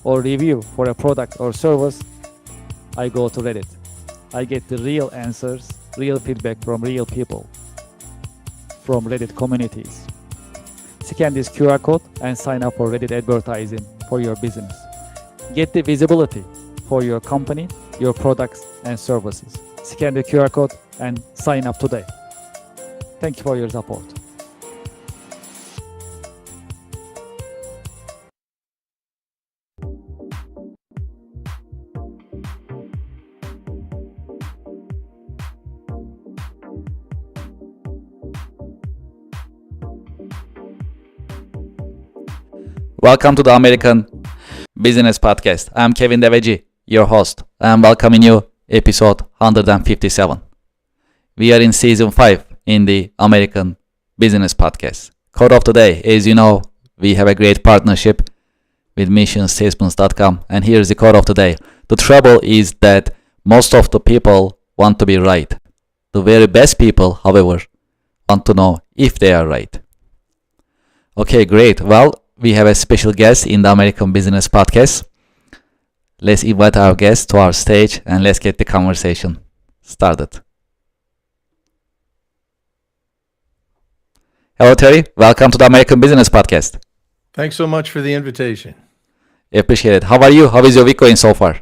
or review for a product or service, I go to Reddit. I get the real answers, real feedback from real people, from Reddit communities. Scan this QR code and sign up for Reddit advertising for your business. Get the visibility for your company, your products and services. Scan the QR code and sign up today. Thank you for your support. Welcome to the American Business Podcast. I'm Kevin Deveji, your host. I'm welcoming you episode 157. We are in season 5 in the American Business Podcast. Quote of the day, as you know, we have a great partnership with missionstatements.com, and here's the quote of the day. The trouble is that most of the people want to be right. The very best people, however, want to know if they are right. Okay, great. Well, we have a special guest in the American Business Podcast. Let's invite our guest to our stage and let's get the conversation started. Hello, Terry. Welcome to the American Business Podcast. Thanks so much for the invitation. Appreciate it. How are you? How is your week going so far?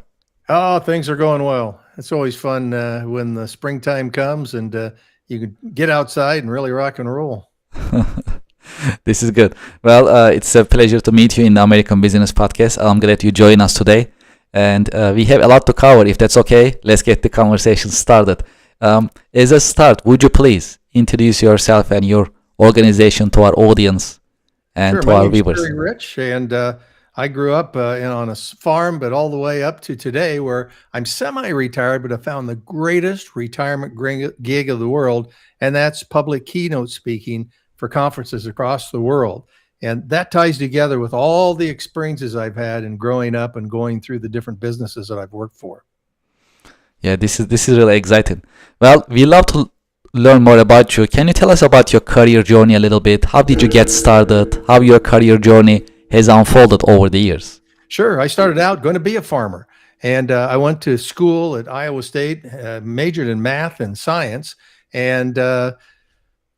Oh, things are going well. It's always fun when the springtime comes and you can get outside and really rock and roll. This is good. Well, it's a pleasure to meet you in the American Business Podcast. I'm glad you join us today. And we have a lot to cover. If that's okay, let's get the conversation started. As a start, would you please introduce yourself and your organization to our audience and Sure, to our my name's viewers? Terry Rich, and I grew up on a farm, but all the way up to today where I'm semi-retired, but I found the greatest retirement gig of the world, and that's public keynote speaking for conferences across the world. And that ties together with all the experiences I've had in growing up and going through the different businesses that I've worked for. Yeah, this is really exciting. Well, we love to learn more about you. Can you tell us about your career journey a little bit? How did you get started? How your career journey has unfolded over the years? Sure. I started out going to be a farmer, and I went to school at Iowa State, majored in math and science, and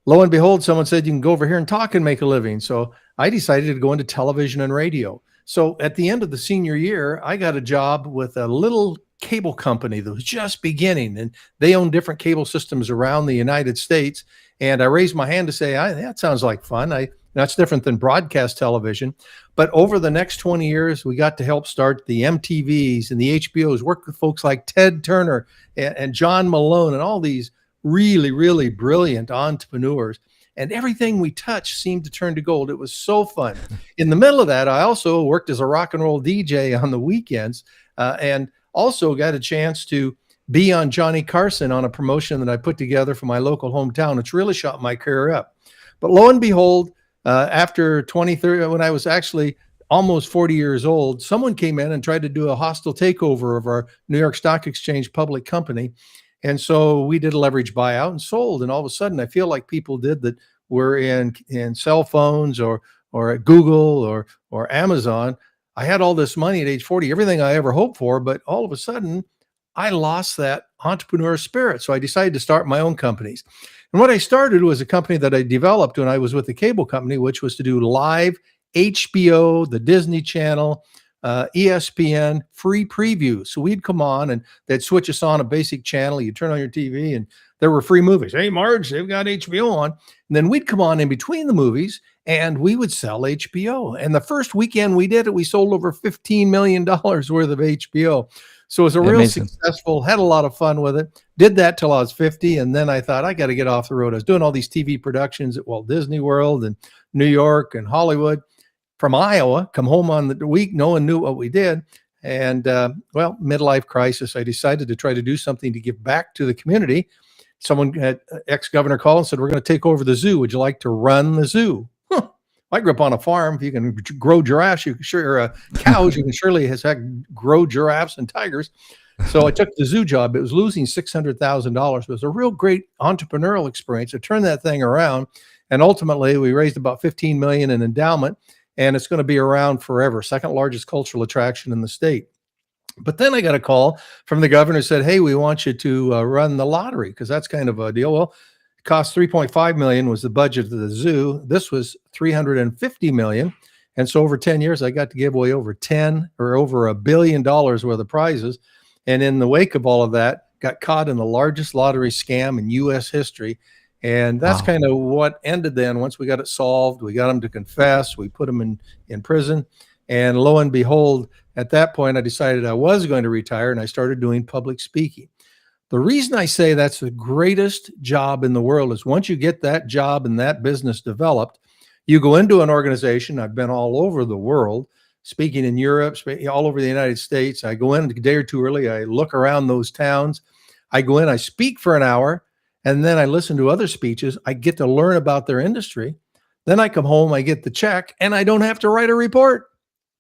lo and behold, someone said, you can go over here and talk and make a living. So I decided to go into television and radio. So at the end of the senior year, I got a job with a little cable company that was just beginning, and they own different cable systems around the United States. And I raised my hand to say, that sounds like fun. That's different than broadcast television. But over the next 20 years, we got to help start the MTVs and the HBOs, work with folks like Ted Turner and John Malone and all these really, really brilliant entrepreneurs. And everything we touched seemed to turn to gold. It was so fun. In the middle of that, I also worked as a rock and roll DJ on the weekends and also got a chance to be on Johnny Carson on a promotion that I put together for my local hometown. It's really shot my career up. But lo and behold, after 2030, when I was actually almost 40 years old, someone came in and tried to do a hostile takeover of our New York Stock Exchange public company. And so we did a leverage buyout and sold. And all of a sudden, I feel like people did that were in cell phones or at Google or Amazon. I had all this money at age 40, everything I ever hoped for, but all of a sudden, I lost that entrepreneur spirit. So I decided to start my own companies. And what I started was a company that I developed when I was with the cable company, which was to do live HBO, the Disney Channel, ESPN free previews. So we'd come on and they'd switch us on a basic channel. You'd turn on your TV and there were free movies. Hey, Marge, they've got HBO on. And then we'd come on in between the movies and we would sell HBO. And the first weekend we did it, we sold over $15 million worth of HBO. So it was a real successful, had a lot of fun with it. Did that till I was 50. And then I thought, I got to get off the road. I was doing all these TV productions at Walt Disney World and New York and Hollywood. From Iowa, come home on the week, no one knew what we did. And midlife crisis, I decided to try to do something to give back to the community. Someone had ex-governor called and said, we're going to take over the zoo. Would you like to run the zoo? I grew up on a farm. If you can grow giraffes, you can cows, you can surely grow giraffes and tigers. So I took the zoo job. It was losing $600,000. It was a real great entrepreneurial experience to turn that thing around. And ultimately we raised about $15 million in endowment. and it's going to be around forever. Second largest cultural attraction in the state. But then I got a call from the governor who said, "Hey, we want you to run the lottery because that's kind of a deal." Well, it cost 3.5 million was the budget of the zoo. This was 350 million. And so over 10 years, I got to give away over $1 billion worth of prizes. And in the wake of all of that, got caught in the largest lottery scam in U.S. history. And that's Wow. kind of what ended then. Once we got it solved, we got them to confess, we put them in prison. And lo and behold, at that point, I decided I was going to retire, and I started doing public speaking. The reason I say that's the greatest job in the world is once you get that job and that business developed, you go into an organization. I've been all over the world, speaking in Europe, all over the United States. I go in a day or two early. I look around those towns. I go in, I speak for an hour, and then I listen to other speeches. I get to learn about their industry. Then I come home, I get the check, and I don't have to write a report.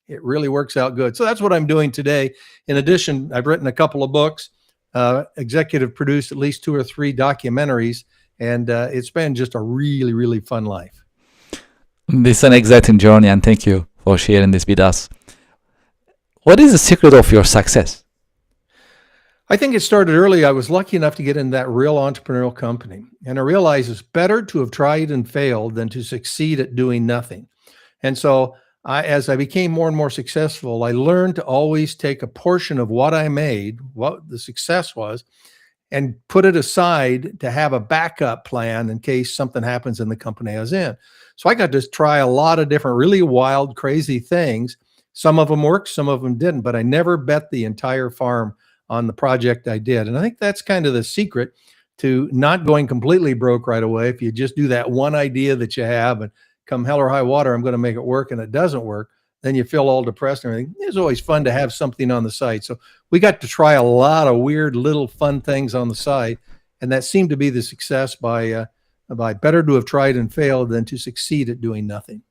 It really works out good. So that's what I'm doing today. In addition, I've written a couple of books, executive produced at least 2 or 3 documentaries, and it's been just a really, really fun life. This is an exciting journey, and thank you for sharing this with us. What is the secret of your success? I think it started early. I was lucky enough to get in that real entrepreneurial company. And I realized it's better to have tried and failed than to succeed at doing nothing. And so as I became more and more successful, I learned to always take a portion of what I made, what the success was, and put it aside to have a backup plan in case something happens in the company I was in. So I got to try a lot of different, really wild, crazy things. Some of them worked, some of them didn't, but I never bet the entire farm on the project I did. And I think that's kind of the secret to not going completely broke right away. If you just do that one idea that you have and come hell or high water, I'm going to make it work, and it doesn't work, then you feel all depressed and everything. It's always fun to have something on the side. So we got to try a lot of weird little fun things on the side, and that seemed to be the success by better to have tried and failed than to succeed at doing nothing.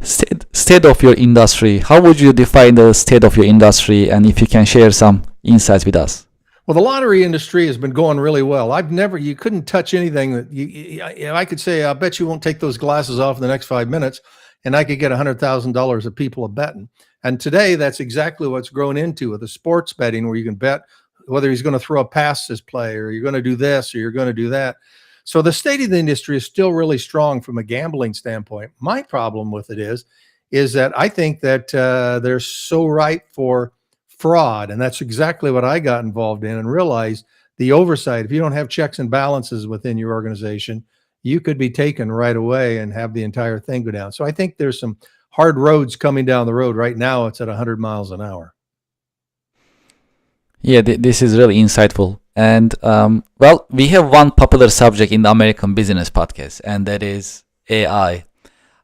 State of your industry. How would you define the state of your industry, and if you can share some insights with us? Well, the lottery industry has been going really well. You couldn't touch anything that I could say, I bet you won't take those glasses off in the next 5 minutes, and I could get $100,000 of people betting. And today, that's exactly what's grown into with the sports betting, where you can bet whether he's going to throw a pass this play, or you're going to do this, or you're going to do that. So the state of the industry is still really strong from a gambling standpoint. My problem with it is that I think that they're so ripe for fraud. And that's exactly what I got involved in and realized the oversight. If you don't have checks and balances within your organization, you could be taken right away and have the entire thing go down. So I think there's some hard roads coming down the road. Right now, it's at 100 miles an hour. Yeah, this is really insightful. And well, we have one popular subject in the American Business Podcast, and that is AI.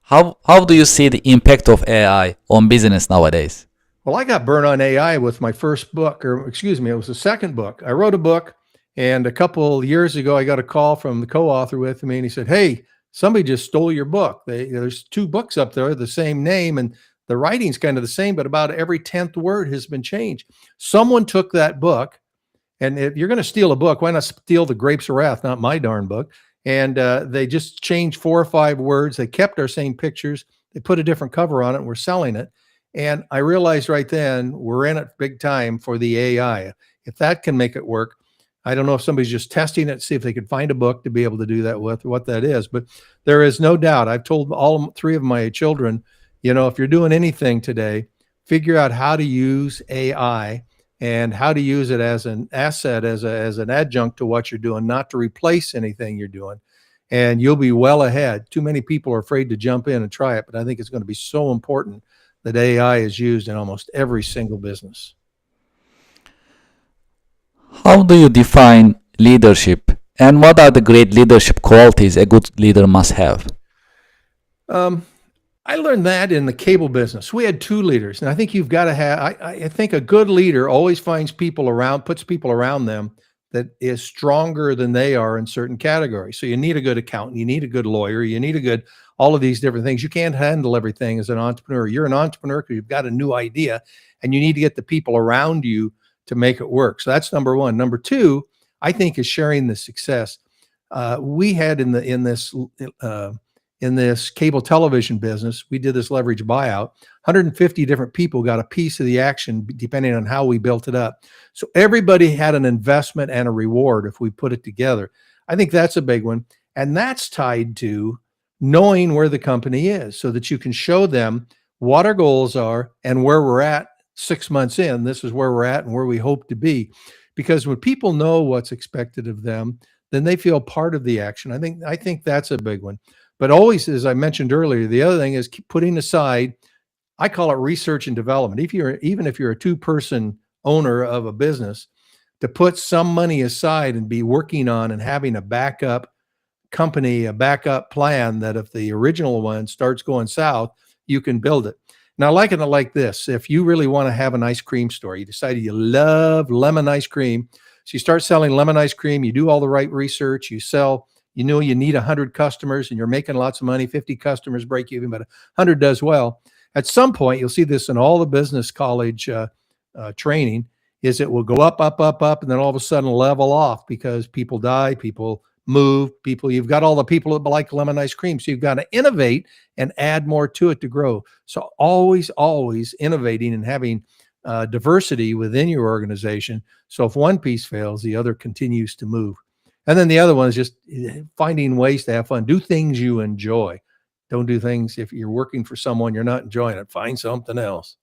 How do you see the impact of AI on business nowadays? Well, I got burned on AI with my first book, or excuse me, it was the second book. I wrote a book, and a couple of years ago, I got a call from the co-author with me, and he said, "Hey, somebody just stole your book. There's 2 books up there, the same name, and the writing's kind of the same, but about every 10th word has been changed. Someone took that book, and if you're going to steal a book, why not steal The Grapes of Wrath, not my darn book?" And they just changed 4 or 5 words. They kept our same pictures. They put a different cover on it, and we're selling it. And I realized right then we're in it big time for the AI. If that can make it work, I don't know if somebody's just testing it, see if they could find a book to be able to do that with, what that is. But there is no doubt. I've told all 3 of my children, if you're doing anything today, figure out how to use AI and how to use it as an asset, as an adjunct to what you're doing, not to replace anything you're doing. And you'll be well ahead. Too many people are afraid to jump in and try it, but I think it's going to be so important that AI is used in almost every single business. How do you define leadership, and what are the great leadership qualities a good leader must have? I learned that in the cable business. We had 2 leaders, and I think you've got to have, I think a good leader always finds people around, puts people around them that is stronger than they are in certain categories. So you need a good accountant, you need a good lawyer, you need all of these different things. You can't handle everything as an entrepreneur. You're an entrepreneur because you've got a new idea, and you need to get the people around you to make it work. So that's number 1. Number 2, I think, is sharing the success. We had in in this cable television business. We did this leverage buyout. 150 different people got a piece of the action depending on how we built it up. So everybody had an investment and a reward if we put it together. I think that's a big one. And that's tied to knowing where the company is so that you can show them what our goals are and where we're at 6 months in. This is where we're at and where we hope to be. Because when people know what's expected of them, then they feel part of the action. I think that's a big one. But always, as I mentioned earlier, the other thing is keep putting aside, I call it research and development. Even if you're a two-person owner of a business, to put some money aside and be working on and having a backup company, a backup plan that if the original one starts going south, you can build it. Now, I liken it like this. If you really want to have an ice cream store, you decided you love lemon ice cream. So you start selling lemon ice cream, you do all the right research, you know you need 100 customers and you're making lots of money, 50 customers break even, but 100 does well. At some point, you'll see this in all the business college training, is it will go up, up, up, up, and then all of a sudden level off because people die, people move, you've got all the people that like lemon ice cream. So you've got to innovate and add more to it to grow. So always innovating and having diversity within your organization. So if one piece fails, the other continues to move. And then the other one is just finding ways to have fun. Do things you enjoy. Don't do things if you're working for someone, you're not enjoying it. Find something else.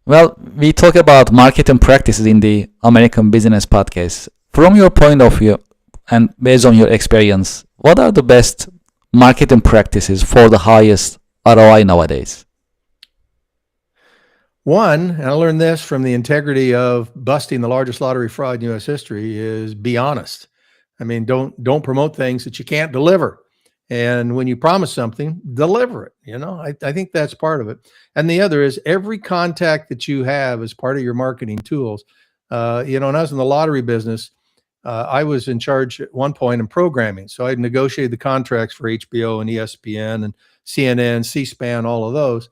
Well, we talk about marketing practices in the American Business Podcast. From your point of view and based on your experience, what are the best marketing practices for the highest ROI nowadays? One, and I learned this from the integrity of busting the largest lottery fraud in U.S. history, is be honest. I mean, don't promote things that you can't deliver. And when you promise something, deliver it. You know, I think that's part of it. And the other is every contact that you have as part of your marketing tools. When I was in the lottery business, I was in charge at one point in programming. So I'd negotiated the contracts for HBO and ESPN and CNN, C-SPAN, all of those.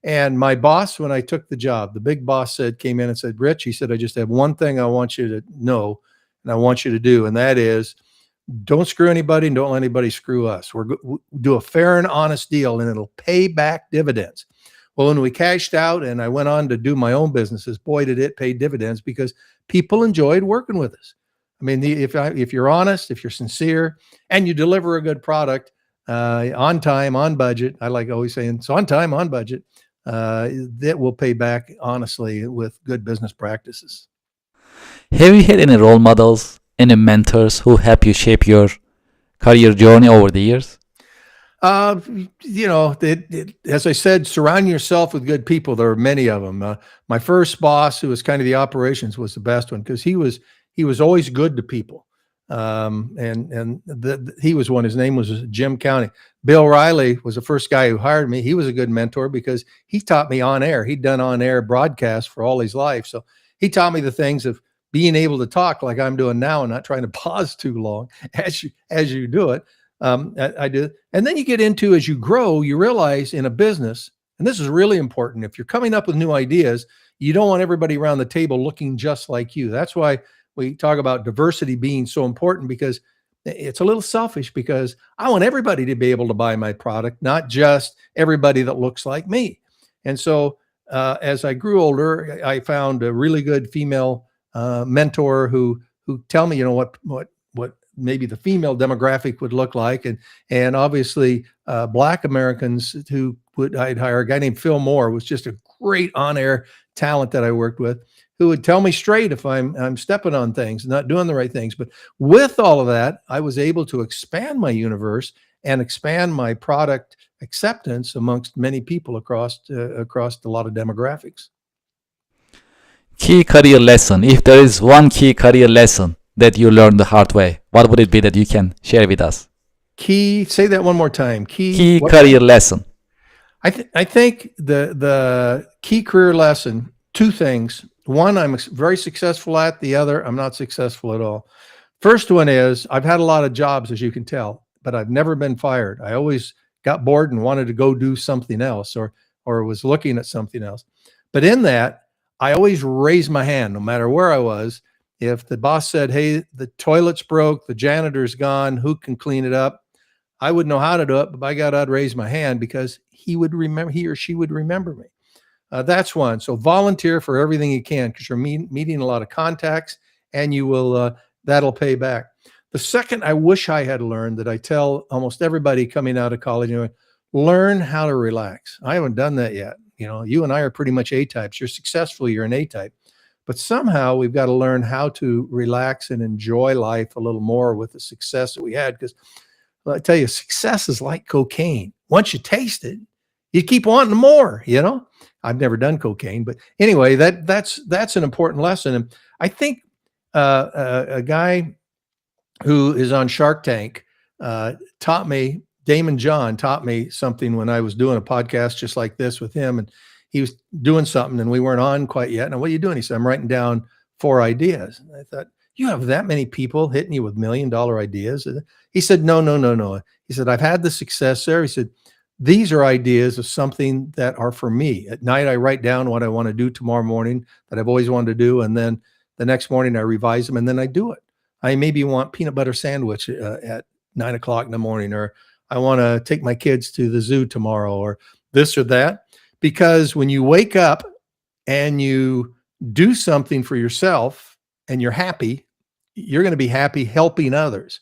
And my boss, when I took the job, the big boss came in and said, Rich, he said, I just have one thing I want you to know and I want you to do. And that is don't screw anybody and don't let anybody screw us. We'll do a fair and honest deal and it'll pay back dividends. Well, when we cashed out and I went on to do my own businesses, boy, did it pay dividends because people enjoyed working with us. I mean, if you're honest, if you're sincere and you deliver a good product on time, on budget, I like always saying it's on time, on budget, that will pay back honestly with good business practices. Have you had any role models, any mentors who help you shape your career journey over the years? As I said, surround yourself with good people. There are many of them. My first boss, who was kind of the operations, was the best one because he was always good to people. He was one. His name was Jim County. Bill Riley was the first guy who hired me. He was a good mentor because he taught me on air. He'd done on air broadcasts for all his life, so he taught me the things of being able to talk like I'm doing now and not trying to pause too long as you do it. I do. And then you get into, as you grow, you realize in a business, and this is really important, if you're coming up with new ideas, you don't want everybody around the table looking just like you. That's why we talk about diversity being so important, because it's a little selfish because I want everybody to be able to buy my product, not just everybody that looks like me. And so as I grew older, I found a really good female mentor who tell me, what maybe the female demographic would look like. And obviously Black Americans I'd hire a guy named Phil Moore, was just a great on-air talent that I worked with, who would tell me straight if I'm stepping on things, not doing the right things. But with all of that, I was able to expand my universe and expand my product acceptance amongst many people across a lot of demographics. Key career lesson. If there is one key career lesson that you learned the hard way, what would it be that you can share with us? Say that one more time. Key career lesson. I think the key career lesson, two things. One, I'm very successful at. The other, I'm not successful at all. First one is I've had a lot of jobs, as you can tell, but I've never been fired. I always got bored and wanted to go do something else or was looking at something else. But in that, I always raised my hand, no matter where I was. If the boss said, hey, the toilet's broke, the janitor's gone, who can clean it up? I wouldn't know how to do it, but by God, I'd raise my hand because he or she would remember me. That's one. So volunteer for everything you can because you're meeting a lot of contacts and you will, that'll pay back. The second I wish I had learned that I tell almost everybody coming out of college, learn how to relax. I haven't done that yet. You and I are pretty much A-types. You're successful, you're an A-type. But somehow we've got to learn how to relax and enjoy life a little more with the success that we had. Because I tell you, success is like cocaine. Once you taste it, you keep wanting more, I've never done cocaine, but anyway, that's an important lesson. And I think a guy who is on Shark Tank Damon John taught me something when I was doing a podcast just like this with him, and he was doing something and we weren't on quite yet. And what are you doing? He said, I'm writing down 4 ideas. And I thought, you have that many people hitting you with $1 million ideas? He said, no. He said, I've had the success there. He said, these are ideas of something that are for me. At night, I write down what I want to do tomorrow morning that I've always wanted to do. And then the next morning I revise them and then I do it. I maybe want peanut butter sandwich at 9 o'clock in the morning, or I want to take my kids to the zoo tomorrow, or this or that. Because when you wake up and you do something for yourself and you're happy, you're going to be happy helping others.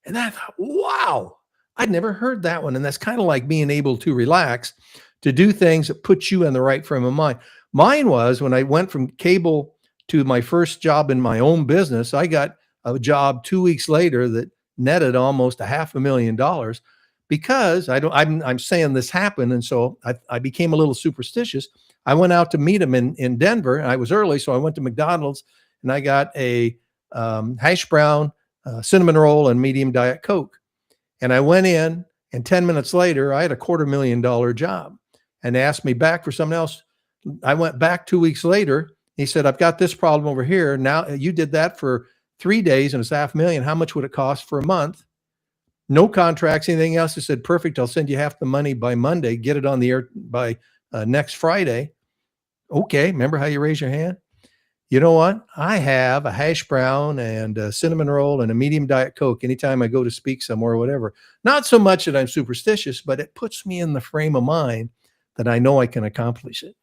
And I thought, wow, I'd never heard that one. And that's kind of like being able to relax, to do things that put you in the right frame of mind. Mine was when I went from cable to my first job in my own business, I got a job 2 weeks later that netted almost $500,000 because I'm saying this happened. And so I became a little superstitious. I went out to meet him in Denver, and I was early. So I went to McDonald's and I got a hash brown, cinnamon roll, and medium Diet Coke. And I went in, and 10 minutes later, I had a $250,000 job, and they asked me back for something else. I went back 2 weeks later. He said, I've got this problem over here. Now you did that for 3 days and it's $500,000. How much would it cost for a month? No contracts, anything else. He said, perfect. I'll send you half the money by Monday. Get it on the air by next Friday. Okay. Remember how you raise your hand? You know what? I have a hash brown and a cinnamon roll and a medium Diet Coke anytime I go to speak somewhere or whatever. Not so much that I'm superstitious, but it puts me in the frame of mind that I know I can accomplish it.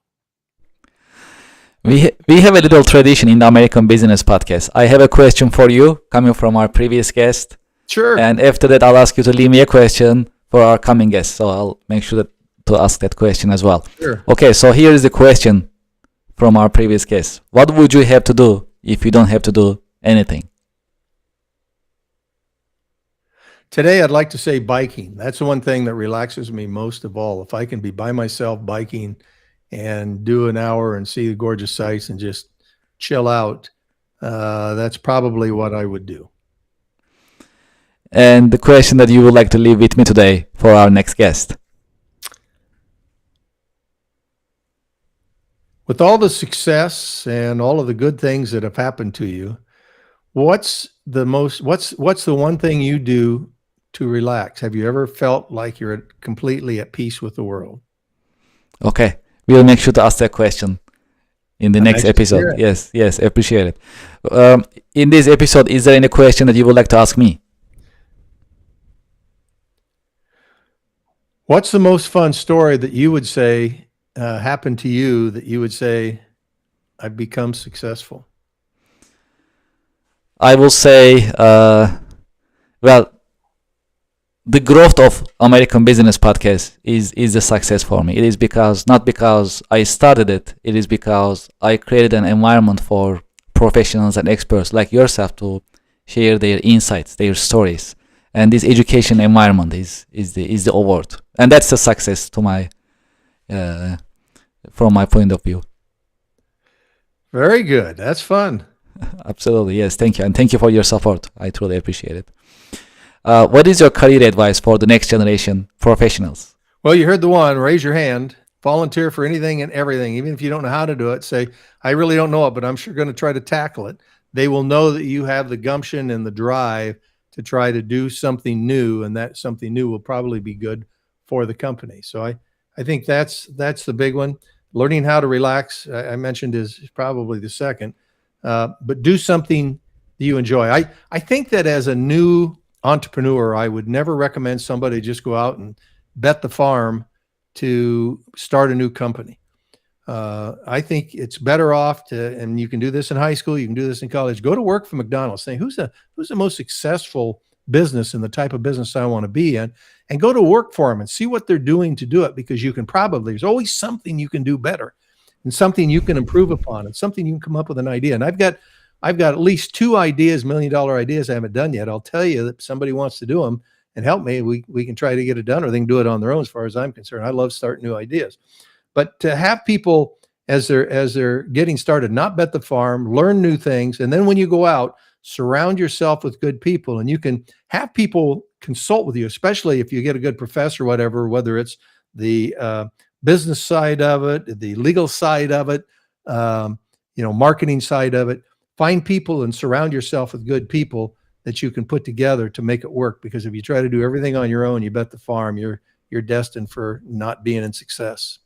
We have a little tradition in the American Business Podcast. I have a question for you coming from our previous guest. Sure. And after that, I'll ask you to leave me a question for our coming guest. So I'll make sure to ask that question as well. Sure. Okay, so here is the question from our previous guest. What would you have to do if you don't have to do anything? Today, I'd like to say biking. That's the one thing that relaxes me most of all. If I can be by myself biking and do an hour and see the gorgeous sights and just chill out, that's probably what I would do. And the question that you would like to leave with me today for our next guest. With all the success and all of the good things that have happened to you, what's the one thing you do to relax? Have you ever felt like you're completely at peace with the world? Okay. We'll make sure to ask that question in the next episode. Yes, appreciate it. In this episode, is there any question that you would like to ask me? What's the most fun story that you would say happened to you that you would say, I've become successful? I will say, the growth of American Business Podcast is a success for me. It is not because I started it. It is because I created an environment for professionals and experts like yourself to share their insights, their stories. And this education environment is the award. And that's a success to my from my point of view. Very good. That's fun. Absolutely. Yes. Thank you. And thank you for your support. I truly appreciate it. What is your career advice for the next generation professionals? Well, you heard the one. Raise your hand. Volunteer for anything and everything. Even if you don't know how to do it, say, I really don't know it, but I'm sure going to try to tackle it. They will know that you have the gumption and the drive to try to do something new, and that something new will probably be good for the company. So I think that's the big one. Learning how to relax, I mentioned, is probably the second. But do something that you enjoy. I think that as a new entrepreneur, I would never recommend somebody just go out and bet the farm to start a new company. I think it's better off to, and you can do this in high school, you can do this in college, go to work for McDonald's, saying who's the most successful business and the type of business I want to be in, and go to work for them and see what they're doing to do it, because you can probably, there's always something you can do better and something you can improve upon and something you can come up with an idea. And I've got at least 2 ideas, $1 million ideas I haven't done yet. I'll tell you that if somebody wants to do them and help me, we can try to get it done, or they can do it on their own as far as I'm concerned. I love starting new ideas. But to have people as they're getting started, not bet the farm, learn new things, and then when you go out, surround yourself with good people, and you can have people consult with you, especially if you get a good professor, whatever, whether it's the business side of it, the legal side of it, marketing side of it. Find people and surround yourself with good people that you can put together to make it work. Because if you try to do everything on your own, you bet the farm, you're destined for not being in success.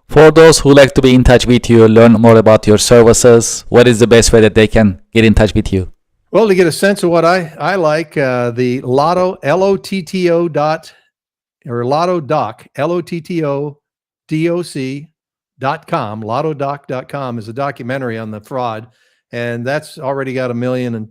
For those who like to be in touch with you, learn more about your services, what is the best way that they can get in touch with you? Well, to get a sense of what I like, the Lotto, L-O-T-T-O dot, or Lotto Doc, LOTTODOC.com, LottoDoc.com is a documentary on the fraud, and that's already got 1 million and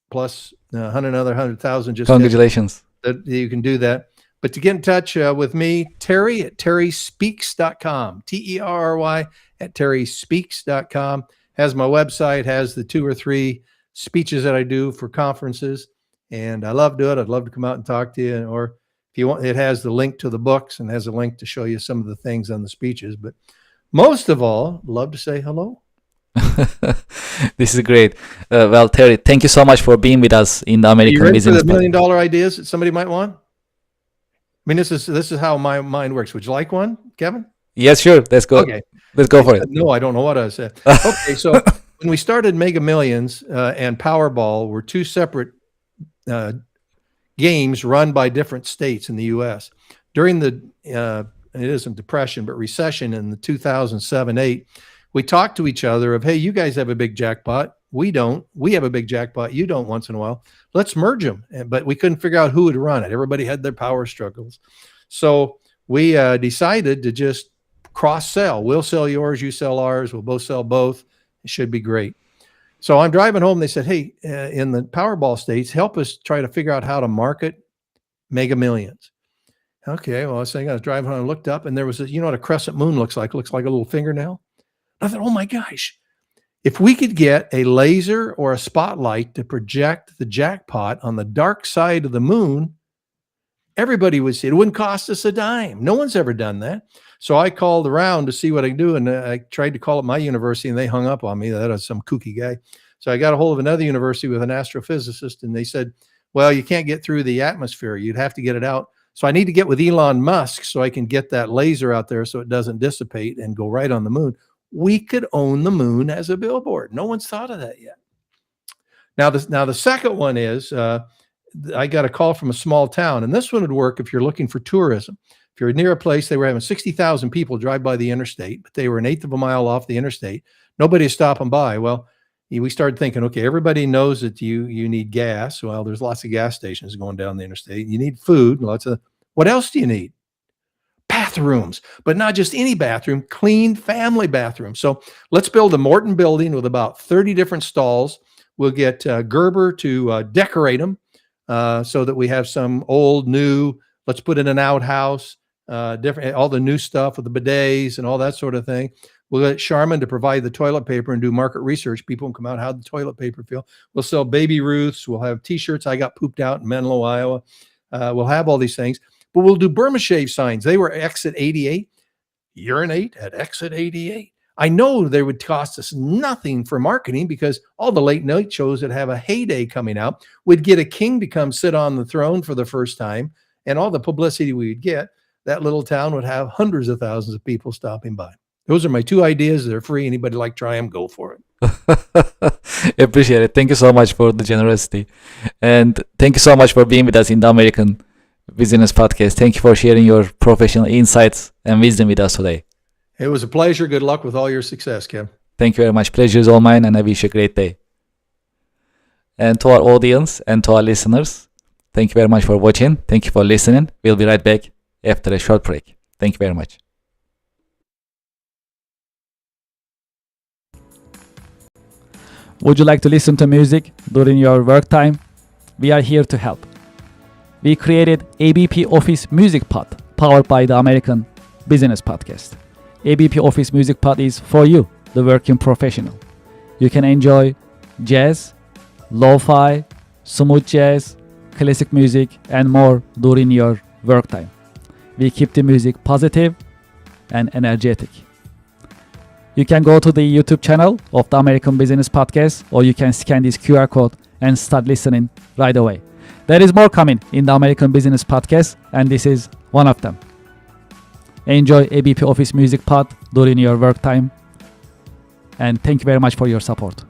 plus 100,000 just Congratulations. that you can do that. But to get in touch with me, Terry at terryspeaks.com, Terry at terryspeaks.com, has my website, has the 2 or 3 speeches that I do for conferences, and I love doing it. I'd love to come out and talk to you, or if you want, it has the link to the books and has a link to show you some of the things on the speeches. But most of all, love to say hello. This is great. Well, Terry, thank you so much for being with us in the American Are you ready Business for the $1 million ideas that somebody might want? I mean, this is how my mind works. Would you like one, Kevin? Yes, sure. Let's go. Okay. Let's go for it. No, I don't know what I said. Okay, so when we started Mega Millions and Powerball were 2 separate games run by different states in the U.S. During the, it isn't depression, but recession in the 2007-8, we talked to each other of, hey, you guys have a big jackpot. We don't. We have a big jackpot. You don't once in a while. Let's merge them. But we couldn't figure out who would run it. Everybody had their power struggles. So we decided to just cross-sell. We'll sell yours. You sell ours. We'll both sell both. It should be great. So I'm driving home. They said, hey, in the Powerball states, help us try to figure out how to market Mega Millions. Okay, well, I was driving home and looked up, and there was you know what a crescent moon looks like? It looks like a little fingernail. I thought, oh my gosh, if we could get a laser or a spotlight to project the jackpot on the dark side of the moon, everybody would see it. It wouldn't cost us a dime. No one's ever done that. So I called around to see what I could do, and I tried to call up my university, and they hung up on me. That was some kooky guy. So I got a hold of another university with an astrophysicist, and they said, well, you can't get through the atmosphere. You'd have to get it out. So I need to get with Elon Musk so I can get that laser out there so it doesn't dissipate and go right on the moon. We could own the moon as a billboard. No one's thought of that yet. Now the second one is, I got a call from a small town, and this one would work if you're looking for tourism. If you're near a place, they were having 60,000 people drive by the interstate, but they were 1/8 of a mile off the interstate. Nobody's stopping by. Well, we started thinking, okay, everybody knows that you need gas. Well, there's lots of gas stations going down the interstate. You need food, what else do you need? Bathrooms, but not just any bathroom, clean family bathrooms. So let's build a Morton building with about 30 different stalls. We'll get Gerber to decorate them so that we have some old, new, let's put in an outhouse, different, all the new stuff with the bidets and all that sort of thing. We'll get Charmin to provide the toilet paper and do market research. People can come out, how'd the toilet paper feel? We'll sell baby Ruths. We'll have T-shirts. I got pooped out in Menlo, Iowa. We'll have all these things. But we'll do Burma Shave signs. They were exit 88. Urinate at exit 88. I know they would cost us nothing for marketing because all the late night shows that have a heyday coming out would get a king to come sit on the throne for the first time. And all the publicity we would get, that little town would have hundreds of thousands of people stopping by. Those are my 2 ideas. They're free. Anybody like try them, go for it. Appreciate it. Thank you so much for the generosity. And thank you so much for being with us in the American Business Podcast. Thank you for sharing your professional insights and wisdom with us today. It was a pleasure. Good luck with all your success, Kev. Thank you very much. Pleasure is all mine, and I wish you a great day. And to our audience and to our listeners, Thank you very much for watching. Thank you for listening. We'll be right back after a short break. Thank you very much. Would you like to listen to music during your work time? We are here to help. We created ABP Office Music Pod, powered by the American Business Podcast. ABP Office Music Pod is for you, the working professional. You can enjoy jazz, lo-fi, smooth jazz, classic music, and more during your work time. We keep the music positive and energetic. You can go to the YouTube channel of the American Business Podcast, or you can scan this QR code and start listening right away. There is more coming in the American Business Podcast, and this is one of them. Enjoy ABP Office Music Pod during your work time, and thank you very much for your support.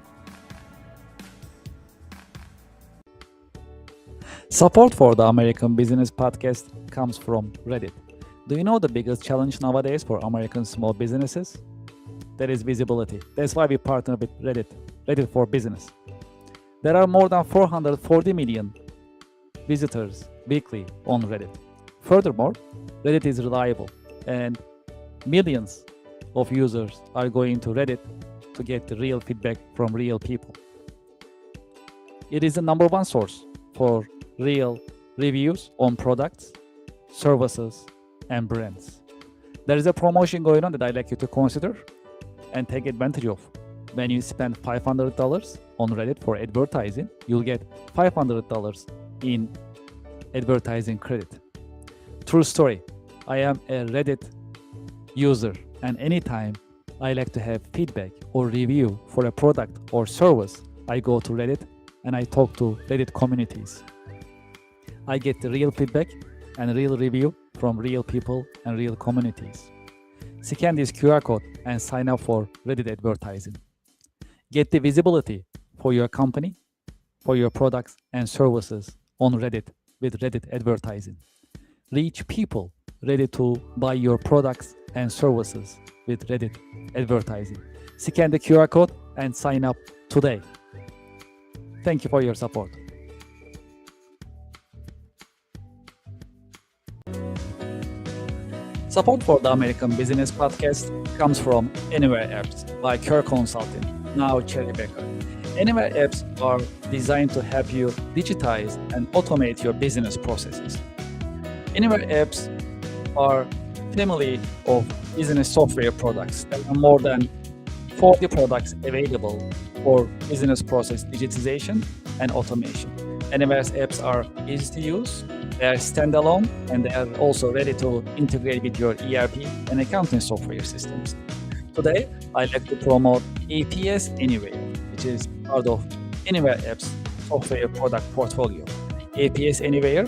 Support for the American Business Podcast comes from Reddit. Do you know the biggest challenge nowadays for American small businesses? That is visibility. That's why we partner with Reddit for Business. There are more than 440 million visitors weekly on Reddit. Furthermore, Reddit is reliable and millions of users are going to Reddit to get the real feedback from real people. It is the number one source for real reviews on products, services, and brands. There is a promotion going on that I'd like you to consider and take advantage of. When you spend $500 on Reddit for advertising, you'll get $500 in advertising credit. True story. I am a Reddit user, and anytime I like to have feedback or review for a product or service, I go to Reddit and I talk to Reddit communities. I get the real feedback and real review from real people and real communities. Scan this QR code and sign up for Reddit advertising. Get the visibility for your company, for your products and services on Reddit with Reddit advertising. Reach people ready to buy your products and services with Reddit advertising. Scan the QR code and sign up today. Thank you for your support. Support for the American Business Podcast comes from Anywhere Apps by Kerr Consulting, now Cherry Baker. Anywhere Apps are designed to help you digitize and automate your business processes. Anywhere Apps are family of business software products. There are more than 40 products available for business process digitization and automation. Anywhere's apps are easy to use, they are standalone, and they are also ready to integrate with your ERP and accounting software systems. Today, I'd like to promote APS Anywhere, which is part of Anywhere Apps software product portfolio. APS Anywhere,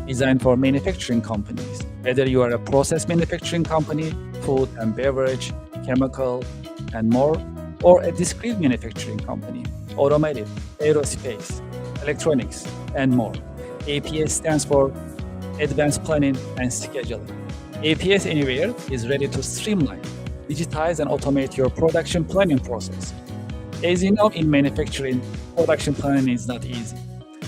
designed for manufacturing companies. Whether you are a process manufacturing company, food and beverage, chemical, and more, or a discrete manufacturing company, automotive, aerospace, electronics, and more. APS stands for Advanced Planning and Scheduling. APS Anywhere is ready to streamline, digitize, and automate your production planning process. As you know, in manufacturing, production planning is not easy.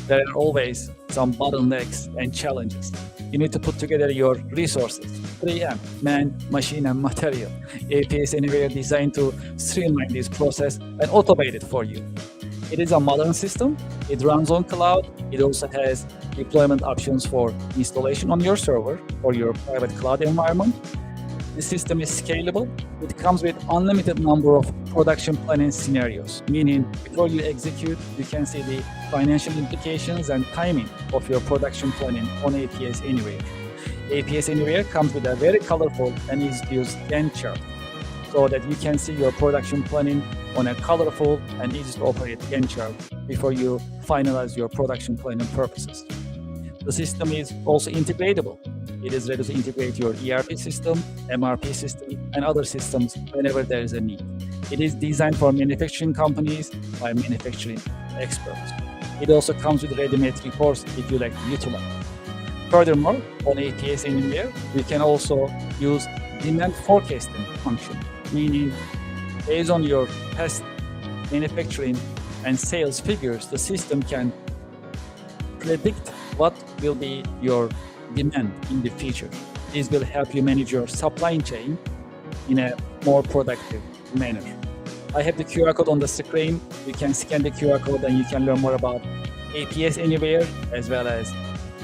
There are always some bottlenecks and challenges. You need to put together your resources, 3M, man, machine, and material. APS Anywhere designed to streamline this process and automate it for you. It is a modern system. It runs on cloud. It also has deployment options for installation on your server or your private cloud environment. The system is scalable. It comes with unlimited number of production planning scenarios, meaning before you execute, you can see the financial implications and timing of your production planning on APS Anywhere. APS Anywhere comes with a very colorful and easy-to-use Gantt chart, so that you can see your production planning on a colorful and easy-to-operate Gantt chart before you finalize your production planning purposes. The system is also integratable. It is ready to integrate your ERP system, MRP system, and other systems whenever there is a need. It is designed for manufacturing companies by manufacturing experts. It also comes with ready-made reports if you like to utilize. Furthermore, on APS Anywhere, you can also use demand forecasting function, meaning based on your past manufacturing and sales figures, the system can predict what will be your demand in the future. This will help you manage your supply chain in a more productive manner. I have the QR code on the screen. You can scan the QR code and you can learn more about APS Anywhere as well as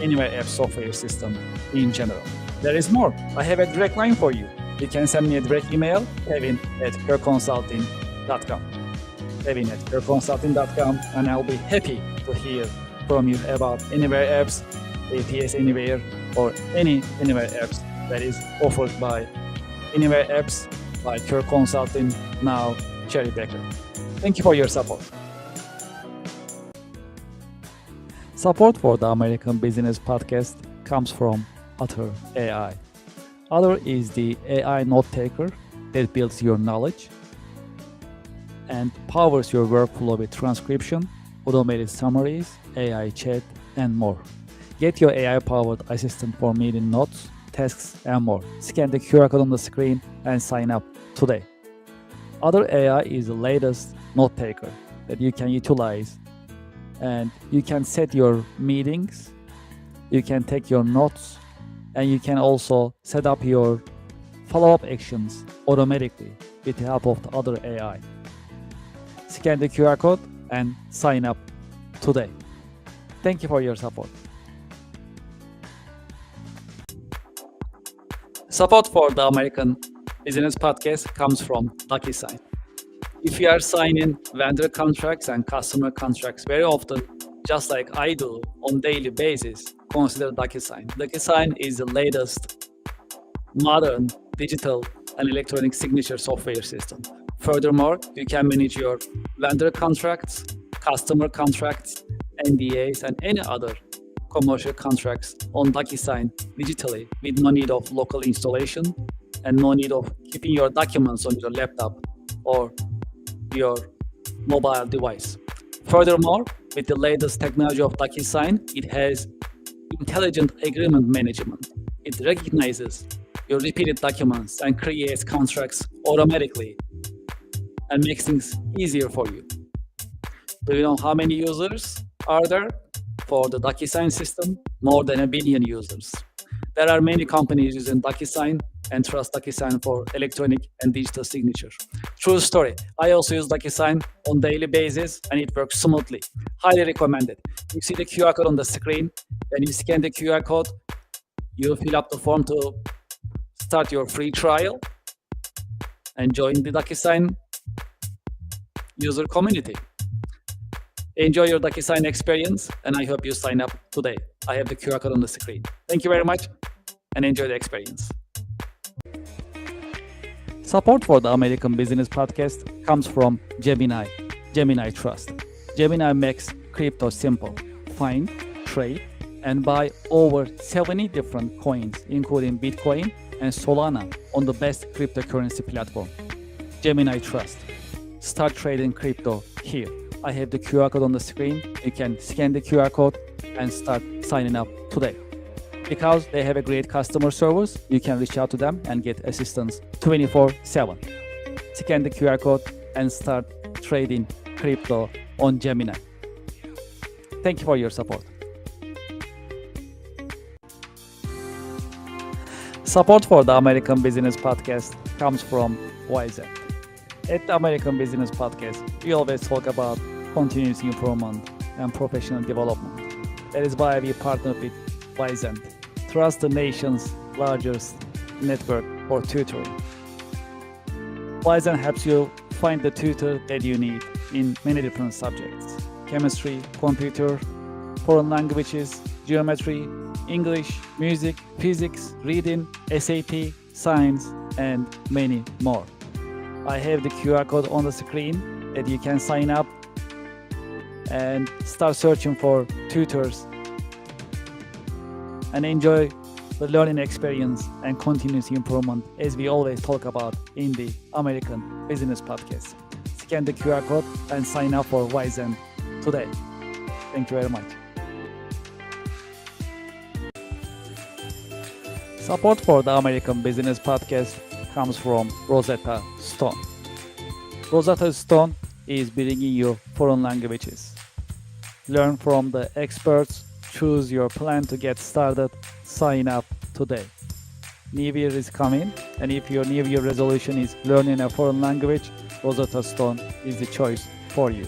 Anywhere App software system in general. There is more. I have a direct line for you. You can send me a direct email, kevin@herconsulting.com. kevin@herconsulting.com, and I'll be happy to hear from you about Anywhere apps, APS Anywhere, or any Anywhere apps that is offered by Anywhere apps by Her Consulting, now Cherry Baker. Thank you for your support. Support for the American Business Podcast comes from Otter AI. Otter is the AI note taker that builds your knowledge and powers your workflow with transcription, automated summaries, AI chat, and more. Get your AI-powered assistant for meeting notes, tasks, and more. Scan the QR code on the screen and sign up today. Otter AI is the latest note taker that you can utilize, and you can set your meetings, you can take your notes, and you can also set up your follow-up actions automatically with the help of the Otter AI. Scan the QR code and sign up today. Thank you for your support. Support for the American Business Podcast comes from DocuSign. If you are signing vendor contracts and customer contracts very often, just like I do on daily basis, consider DocuSign. DocuSign is the latest modern digital and electronic signature software system. Furthermore, you can manage your vendor contracts, customer contracts, NDAs, and any other commercial contracts on DocuSign digitally with no need of local installation and no need of keeping your documents on your laptop or your mobile device. Furthermore, with the latest technology of DocuSign, it has intelligent agreement management. It recognizes your repeated documents and creates contracts automatically and makes things easier for you. Do you know how many users are there for the DocuSign system? More than 1 billion users. There are many companies using DocuSign and trust DocuSign for electronic and digital signature. True story. I also use DocuSign on daily basis and it works smoothly. Highly recommended. You see the QR code on the screen. When you scan the QR code, you fill up the form to start your free trial and join the DocuSign user community. Enjoy your DocuSign experience, and I hope you sign up today. I have the QR code on the screen. Thank you very much, and enjoy the experience. Support for the American Business Podcast comes from Gemini Trust. Gemini makes crypto simple. Find, trade, and buy over 70 different coins, including Bitcoin and Solana, on the best cryptocurrency platform. Gemini Trust. Start trading crypto here. I have the QR code on the screen. You can scan the QR code and start signing up today. Because they have a great customer service, you can reach out to them and get assistance 24/7. Scan the QR code and start trading crypto on Gemini. Thank you for your support. Support for the American Business Podcast comes from Wizen. At the American Business Podcast, we always talk about continuous improvement and professional development. That is why we partner with Wizen, trust the nation's largest network for tutoring. Wizen helps you find the tutor that you need in many different subjects: chemistry, computer, foreign languages, geometry, English, music, physics, reading, SAT, science, and many more. I have the QR code on the screen that you can sign up and start searching for tutors and enjoy the learning experience and continuous improvement as we always talk about in the American Business Podcast. Scan the QR code and sign up for Wizen today. Thank you very much. Support for the American Business Podcast comes from Rosetta Stone. Rosetta Stone is bringing you foreign languages. Learn from the experts choose your plan to get started, sign up today. New Year is coming, and if your New Year resolution is learning a foreign language, Rosetta Stone is the choice for you.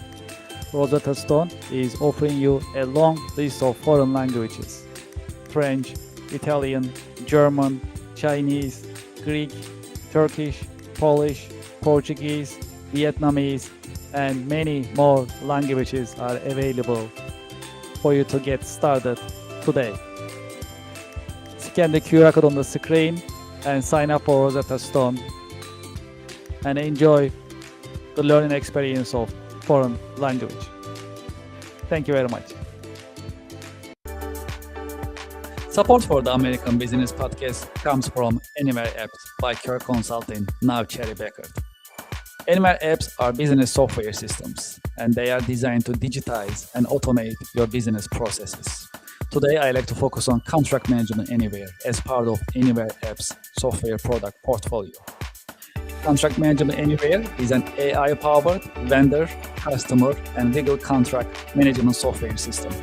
Rosetta Stone is offering you a long list of foreign languages: French, Italian, German, Chinese, Greek, Turkish, Polish, Portuguese, Vietnamese, and many more languages are available for you to get started today. Scan the QR code on the screen and sign up for Rosetta Stone and enjoy the learning experience of foreign language. Thank you very much. Support for the American Business Podcast comes from Anywhere Apps by Kirk Consulting, now Cherry Beckert. Anywhere Apps are business software systems, and they are designed to digitize and automate your business processes. Today, I like to focus on contract management anywhere as part of Anywhere Apps software product portfolio. Contract Management Anywhere is an AI-powered vendor, customer, and legal contract management software system.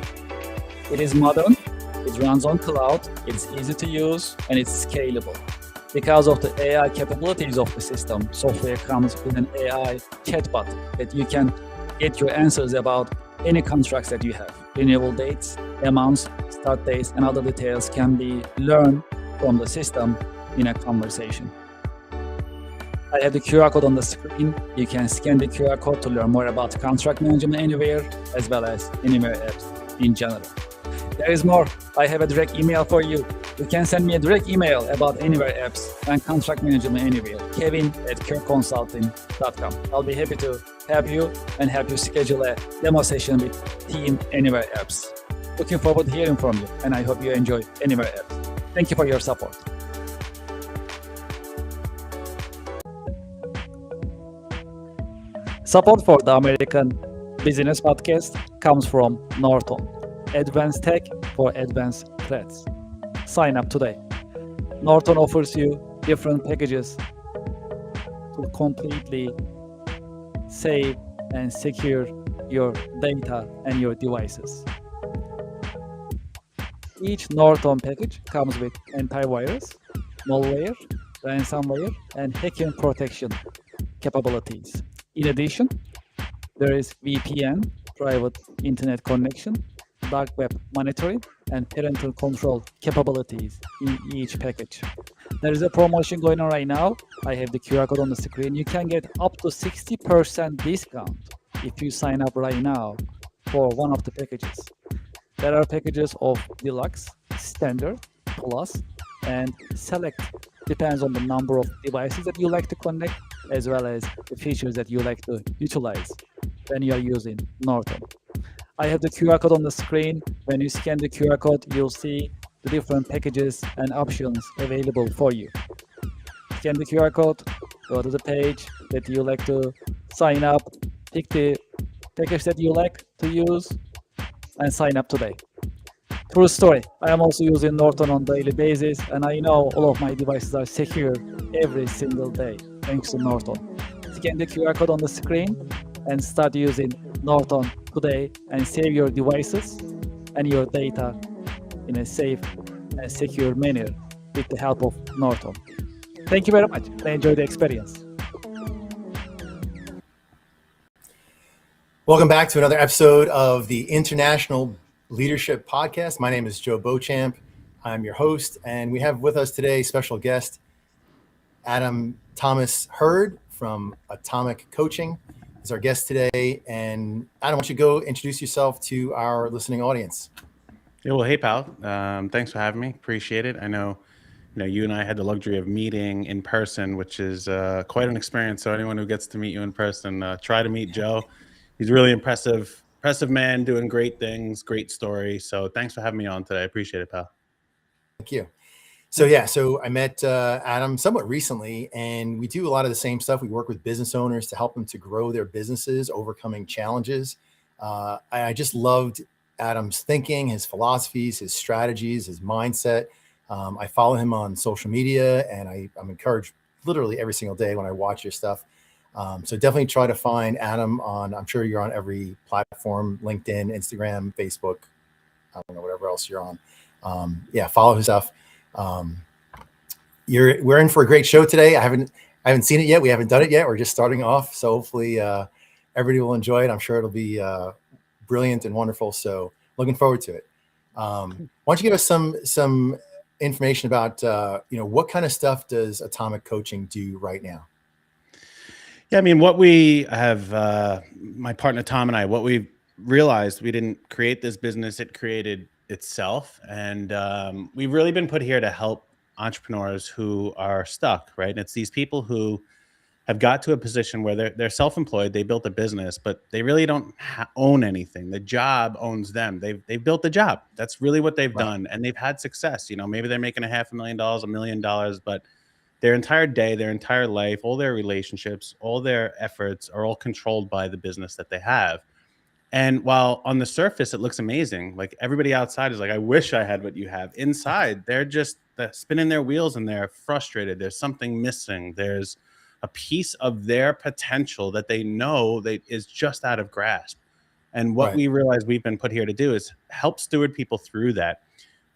It is modern, it runs on cloud, it's easy to use, and it's scalable. Because of the AI capabilities of the system, software comes with an AI chatbot that you can get your answers about any contracts that you have. Renewal dates, amounts, start dates, and other details can be learned from the system in a conversation. I have the QR code on the screen. You can scan the QR code to learn more about Contract Management Anywhere, as well as Anywhere Apps in general. There is more. I have a direct email for you. You can send me a direct email about Anywhere Apps and Contract Management Anywhere, kevin@kirkconsulting.com. I'll be happy to help you and help you schedule a demo session with Team Anywhere Apps. Looking forward to hearing from you, and I hope you enjoy Anywhere Apps. Thank you for your support. Support for the American Business Podcast comes from Norton, advanced tech for advanced threats. Sign up today. Norton offers you different packages to completely save and secure your data and your devices. Each Norton package comes with antivirus, malware, ransomware, and hacking protection capabilities. In addition, there is VPN, private internet connection, dark web monitoring, and parental control capabilities in each package. There is a promotion going on right now. I have the QR code on the screen. You can get up to 60% discount if you sign up right now for one of the packages. There are packages of Deluxe, Standard, Plus, and Select. Depends on the number of devices that you like to connect, as well as the features that you like to utilize when you are using Norton. I have the QR code on the screen. When you scan the QR code, you'll see the different packages and options available for you. Scan the QR code, go to the page that you like to sign up, pick the package that you like to use, and sign up today. True story. I am also using Norton on a daily basis, and I know all of my devices are secure every single day, thanks to Norton. Scan the QR code on the screen and start using Norton today and save your devices and your data in a safe and secure manner with the help of Norton. Thank you very much. I enjoy the experience. Welcome back to another episode of the International Leadership Podcast. My name is Joe Beauchamp. I'm your host, and we have with us today special guest Adam Thomas Hurd from Atomic Coaching is our guest today. And Adam, why don't you go introduce yourself to our listening audience? Yeah, well, hey, pal. Thanks for having me. Appreciate it. I know, you and I had the luxury of meeting in person, which is quite an experience. So anyone who gets to meet you in person, try to meet Joe. He's really impressive man, doing great things, great story. So thanks for having me on today. I appreciate it, pal. Thank you. So I met Adam somewhat recently, and we do a lot of the same stuff. We work with business owners to help them to grow their businesses, overcoming challenges. I just loved Adam's thinking, his philosophies, his strategies, his mindset. I follow him on social media, and I'm encouraged literally every single day when I watch your stuff. So definitely try to find Adam on, I'm sure you're on every platform, LinkedIn, Instagram, Facebook, I don't know, whatever else you're on. Yeah, follow his stuff. We're in for a great show today. I haven't seen it yet. We haven't done it yet. We're just starting off. So hopefully everybody will enjoy it. I'm sure it'll be brilliant and wonderful. So looking forward to it. Why don't you give us some information about, what kind of stuff does Atomic Coaching do right now? Yeah, I mean, what we have, my partner Tom and I, what we realized, we didn't create this business, it created itself. And we've really been put here to help entrepreneurs who are stuck, right? And it's these people who have got to a position where they're self-employed, they built a business, but they really don't own anything. The job owns them. They've built the job. That's really what they've done. And they've had success. Maybe they're making $500,000, $1 million, but their entire day, their entire life, all their relationships, all their efforts are all controlled by the business that they have. And while on the surface, it looks amazing, like everybody outside is like, I wish I had what you have. Inside, they're just spinning their wheels and they're frustrated. There's something missing. There's a piece of their potential that they know that is just out of grasp. And what we realize we've been put here to do is help steward people through that.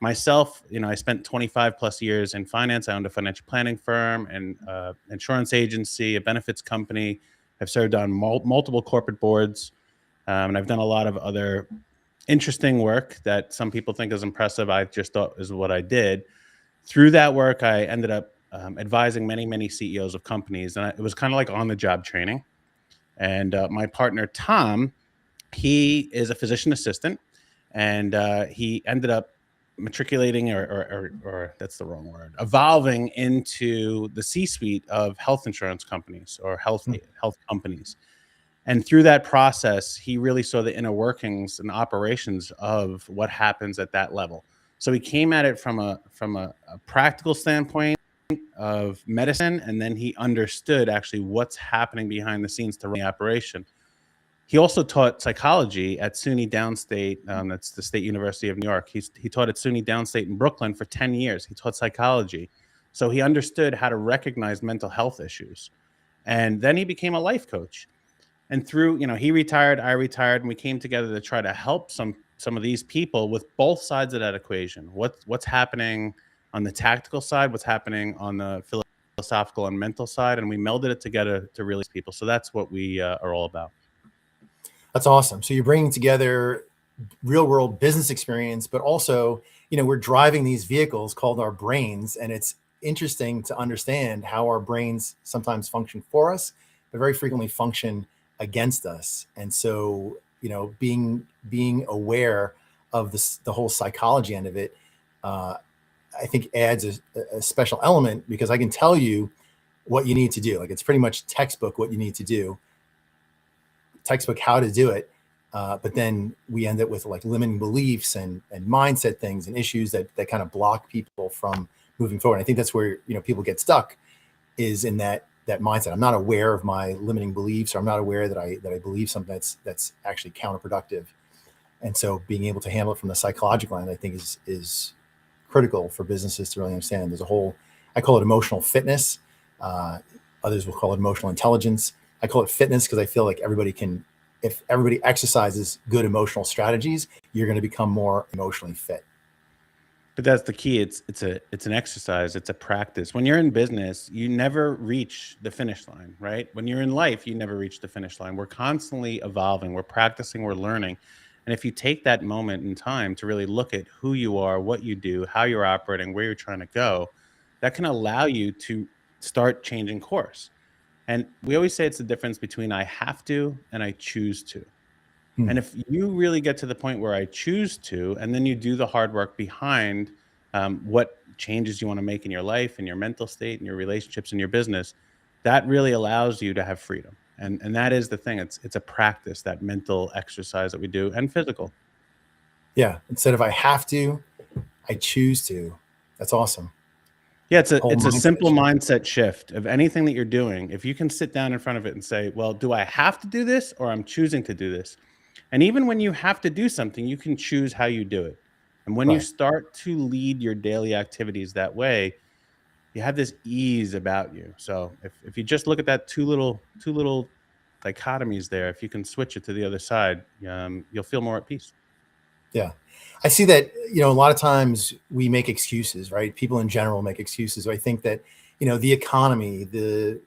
Myself, I spent 25 plus years in finance. I owned a financial planning firm and insurance agency, a benefits company. I've served on multiple corporate boards. And I've done a lot of other interesting work that some people think is impressive. I just thought is what I did. Through that work, I ended up advising many, many CEOs of companies. And it was kind of like on-the-job training. And my partner, Tom, he is a physician assistant. And he ended up matriculating or that's the wrong word, evolving into the C-suite of health insurance companies or health companies. And through that process, he really saw the inner workings and operations of what happens at that level. So he came at it from a practical standpoint of medicine, and then he understood actually what's happening behind the scenes to run the operation. He also taught psychology at SUNY Downstate. That's the State University of New York. He taught at SUNY Downstate in Brooklyn for 10 years. He taught psychology. So he understood how to recognize mental health issues. And then he became a life coach. And through, he retired, I retired, and we came together to try to help some of these people with both sides of that equation. What's happening on the tactical side, what's happening on the philosophical and mental side, and we melded it together to really people. So that's what we are all about. That's awesome. So you're bringing together real world business experience, but also, we're driving these vehicles called our brains, and it's interesting to understand how our brains sometimes function for us, but very frequently function against us. And so, being aware of the whole psychology end of it, I think adds a special element, because I can tell you what you need to do. Like, it's pretty much textbook what you need to do, textbook how to do it. But then we end up with like limiting beliefs and mindset things and issues that kind of block people from moving forward. And I think that's where, people get stuck, is in that mindset. I'm not aware of my limiting beliefs, or I'm not aware that I believe something that's actually counterproductive. And so being able to handle it from the psychological end, I think is critical for businesses to really understand. There's a whole, I call it emotional fitness. Others will call it emotional intelligence. I call it fitness because I feel like if everybody exercises good emotional strategies, you're going to become more emotionally fit. But that's the key. It's an exercise. It's a practice. When you're in business, you never reach the finish line, right? When you're in life, you never reach the finish line. We're constantly evolving. We're practicing. We're learning. And if you take that moment in time to really look at who you are, what you do, how you're operating, where you're trying to go, that can allow you to start changing course. And we always say it's the difference between I have to and I choose to. And if you really get to the point where I choose to, and then you do the hard work behind what changes you want to make in your life, in your mental state, in your relationships, in your business, that really allows you to have freedom. And that is the thing. It's a practice, that mental exercise that we do, and physical. Yeah. Instead of I have to, I choose to. That's awesome. Yeah, it's a simple mindset shift of anything that you're doing. If you can sit down in front of it and say, well, do I have to do this, or I'm choosing to do this? And even when you have to do something, you can choose how you do it. And when you start to lead your daily activities that way, you have this ease about you. So if you just look at that two little dichotomies there, if you can switch it to the other side, you'll feel more at peace. Yeah. I see that, a lot of times we make excuses, right? People in general make excuses. So I think that, the economy, the,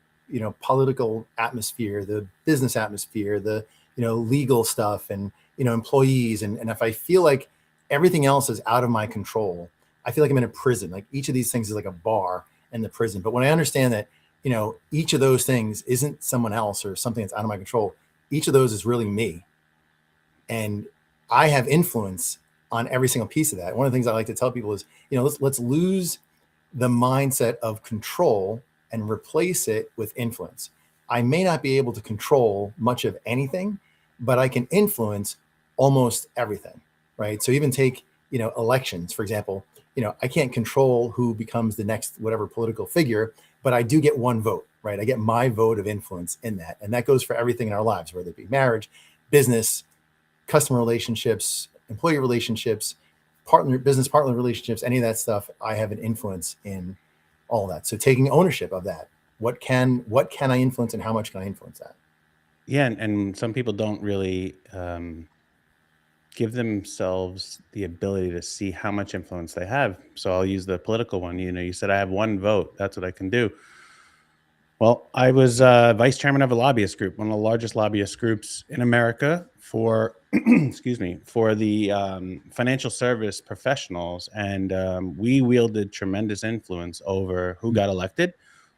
political atmosphere, the business atmosphere, the, legal stuff and, employees. And if I feel like everything else is out of my control, I feel like I'm in a prison. Like each of these things is like a bar in the prison. But when I understand that, each of those things isn't someone else or something that's out of my control, each of those is really me. And I have influence on every single piece of that. One of the things I like to tell people is, let's lose the mindset of control and replace it with influence. I may not be able to control much of anything, but I can influence almost everything, right? So even take, elections, for example, I can't control who becomes the next whatever political figure, but I do get one vote, right? I get my vote of influence in that. And that goes for everything in our lives, whether it be marriage, business, customer relationships, employee relationships, business partner relationships, any of that stuff. I have an influence in all that. So taking ownership of that, what can I influence and how much can I influence that? Yeah, and some people don't really give themselves the ability to see how much influence they have. So I'll use the political one. You said I have one vote. That's what I can do. Well, I was vice chairman of a lobbyist group, one of the largest lobbyist groups in America for, excuse me, for the financial service professionals. And we wielded tremendous influence over who got elected,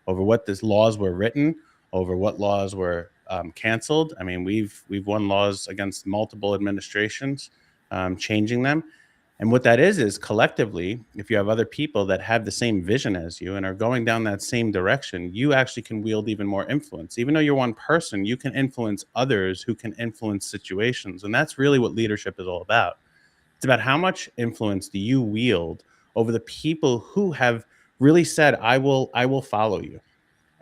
over what these laws were written, over what laws were canceled. I mean, we've won laws against multiple administrations, changing them. And what that is collectively, if you have other people that have the same vision as you and are going down that same direction, you actually can wield even more influence. Even though you're one person, you can influence others who can influence situations. And that's really what leadership is all about. It's about how much influence do you wield over the people who have really said, I will follow you.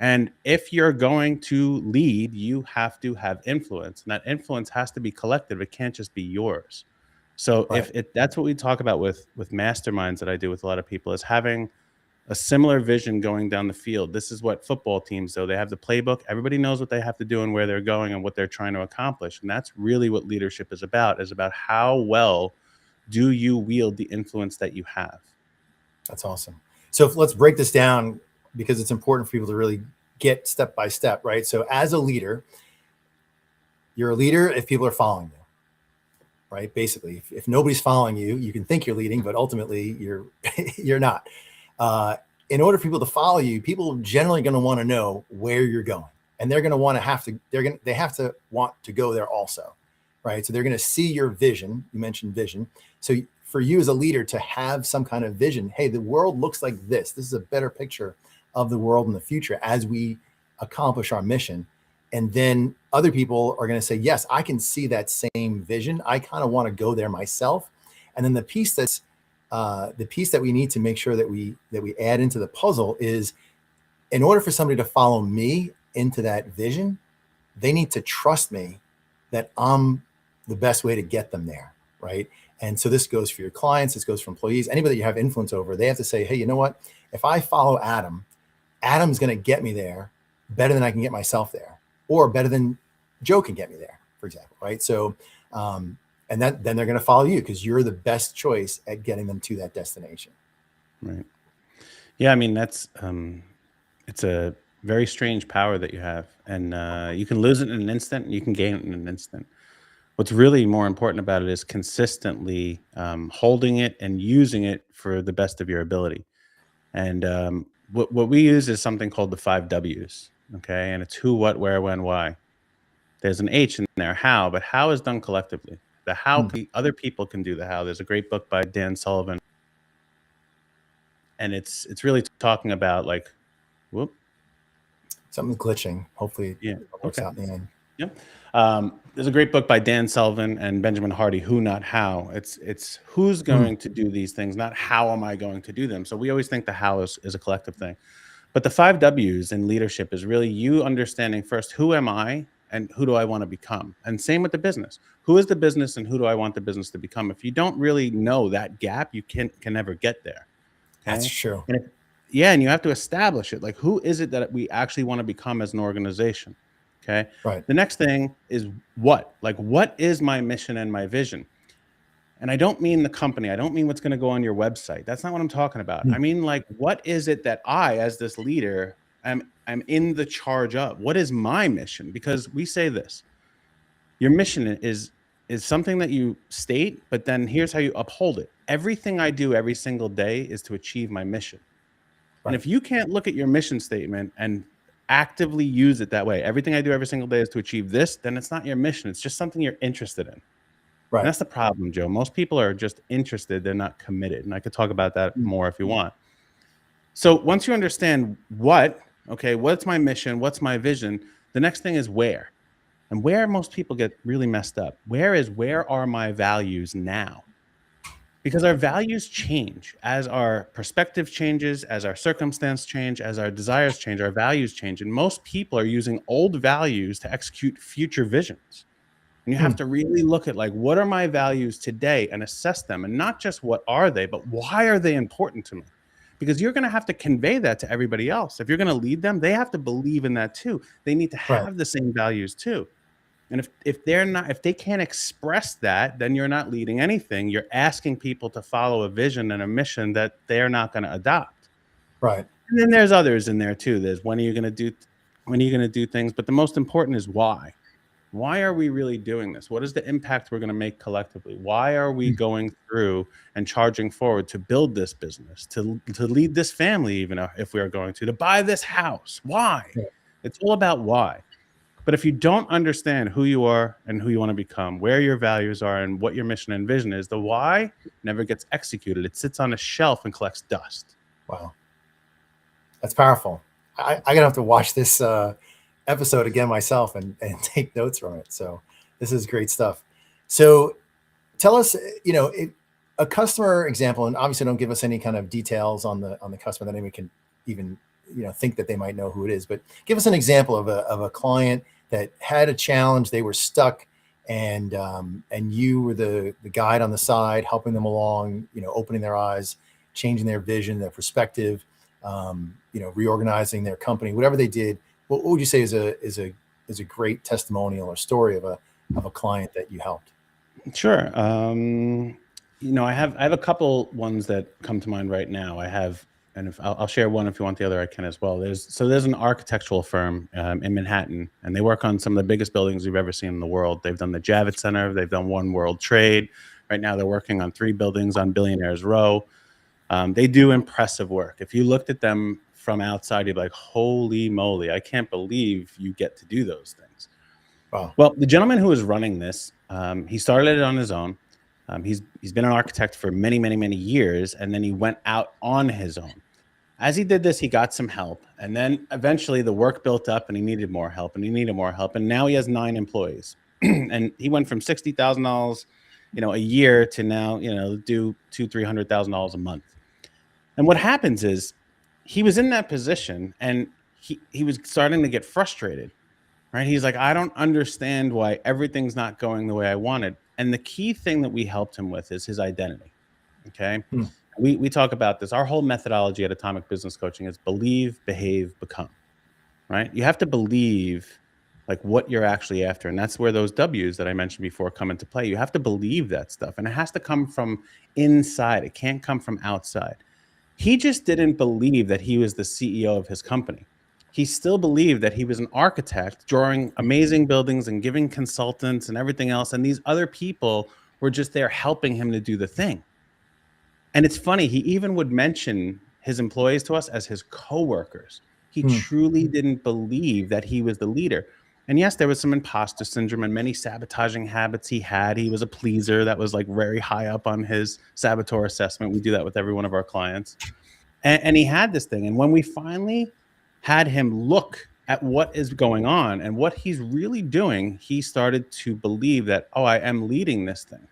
And if you're going to lead, you have to have influence. And that influence has to be collective. It can't just be yours. So Right. if that's what we talk about with masterminds that I do with a lot of people, is having a similar vision going down the field. This is what football teams do. They have the playbook. Everybody knows what they have to do and where they're going and what they're trying to accomplish. And that's really what leadership is about how well do you wield the influence that you have. That's awesome. So let's break this down because it's important for people to really get step by step, right? So as a leader, you're a leader if people are following you, right? Basically, if nobody's following you, you can think you're leading, but ultimately you're not. In order for people to follow you, people are generally going to want to know where you're going, and they're going to want to they have to want to go there also, right? So they're going to see your vision. You mentioned vision. So for you as a leader to have some kind of vision, hey, the world looks like this. This is a better picture of the world in the future as we accomplish our mission. And then other people are going to say, yes, I can see that same vision. I kind of want to go there myself. And then the piece that we need to make sure that we add into the puzzle is, in order for somebody to follow me into that vision, they need to trust me that I'm the best way to get them there, right? And so this goes for your clients, this goes for employees, anybody that you have influence over. They have to say, hey, you know what? If I follow Adam's going to get me there better than I can get myself there, or better than Joe can get me there, for example, right? So, and then they're going to follow you because you're the best choice at getting them to that destination. Right. Yeah. I mean, that's, it's a very strange power that you have, and you can lose it in an instant and you can gain it in an instant. What's really more important about it is consistently holding it and using it for the best of your ability. And what we use is something called the 5 W's. Okay. And it's who, what, where, when, why. There's an H in there, how, but how is done collectively. The how, other people can do the how. There's a great book by Dan Sullivan. And it's really talking about like, whoop. Something's glitching. Hopefully Yeah. it works out in the end. Yep. There's a great book by Dan Sullivan and Benjamin Hardy, Who Not How. It's who's going to do these things, not how am I going to do them. So we always think the how is a collective thing. But the 5 W's in leadership is really you understanding first, who am I and who do I want to become? And same with the business. Who is the business and who do I want the business to become? If you don't really know that gap, you can never get there. Okay? That's true. And and you have to establish it. Like, who is it that we actually want to become as an organization? Okay. Right. The next thing is what? Like, what is my mission and my vision? And I don't mean the company. I don't mean what's going to go on your website. That's not what I'm talking about. I mean, like, what is it that I, as this leader, I'm in the charge of? What is my mission? Because we say this: your mission is something that you state, but then here's how you uphold it. Everything I do every single day is to achieve my mission. Right. And if you can't look at your mission statement and actively use it that way, everything I do every single day is to achieve this, then it's not your mission. It's just something you're interested in. Right. And that's the problem, Joe. Most people are just interested. They're not committed. And I could talk about that more if you want. So once you understand what's my mission? What's my vision? The next thing is where. And where most people get really messed up. Where are my values now? Because our values change as our perspective changes, as our circumstance change, as our desires change, our values change. And most people are using old values to execute future visions. And you have to really look at, like, what are my values today and assess them, and not just what are they, but why are they important to me? Because you're going to have to convey that to everybody else. If you're going to lead them, they have to believe in that too. They need to have the same values too. And if they can't express that, then you're not leading anything. You're asking people to follow a vision and a mission that they're not going to adopt. Right. And then there's others in there too. There's when are you going to do things, but the most important is why. Why are we really doing this? What is the impact we're going to make collectively? Why are we going through and charging forward to build this business, to lead this family, even if we are going to buy this house? Why? It's all about why. But if you don't understand who you are and who you want to become, where your values are and what your mission and vision is, the why never gets executed. It sits on a shelf and collects dust. Wow. That's powerful. I'm going to have to watch this episode again myself and take notes from it. So this is great stuff. So tell us, a customer example, and obviously don't give us any kind of details on the customer that anyone can even, think that they might know who it is, but give us an example of a client that had a challenge. They were stuck, and you were the guide on the side, helping them along, opening their eyes, changing their vision, their perspective, reorganizing their company, whatever they did. What would you say is a great testimonial or story of a client that you helped? Sure. I have a couple ones that come to mind right now. And I'll share one. If you want the other, I can as well. There's an architectural firm in Manhattan, and they work on some of the biggest buildings you've ever seen in the world. They've done the Javits Center. They've done One World Trade. Right now, they're working on 3 buildings on Billionaires Row. They do impressive work. If you looked at them from outside, you'd be like, holy moly, I can't believe you get to do those things. Wow. Well, the gentleman who is running this, he started it on his own. He's been an architect for many, many, many years, and then he went out on his own. As he did this, he got some help, and then eventually the work built up, and he needed more help, and now he has 9 employees. And he went from $60,000, a year to now, do $200,000-$300,000 a month. And what happens is, he was in that position, and he was starting to get frustrated, right? He's like, I don't understand why everything's not going the way I wanted. And the key thing that we helped him with is his identity. Okay. We talk about this. Our whole methodology at Atomic Business Coaching is believe, behave, become, right? You have to believe like what you're actually after. And that's where those W's that I mentioned before come into play. You have to believe that stuff, and it has to come from inside. It can't come from outside. He just didn't believe that he was the CEO of his company. He still believed that he was an architect drawing amazing buildings and giving consultants and everything else. And these other people were just there helping him to do the thing. And it's funny, he even would mention his employees to us as his coworkers. He truly didn't believe that he was the leader. And yes, there was some imposter syndrome and many sabotaging habits he had. He was a pleaser. That was like very high up on his saboteur assessment. We do that with every one of our clients. And he had this thing. And when we finally had him look at what is going on and what he's really doing, he started to believe that, oh, I am leading this thing.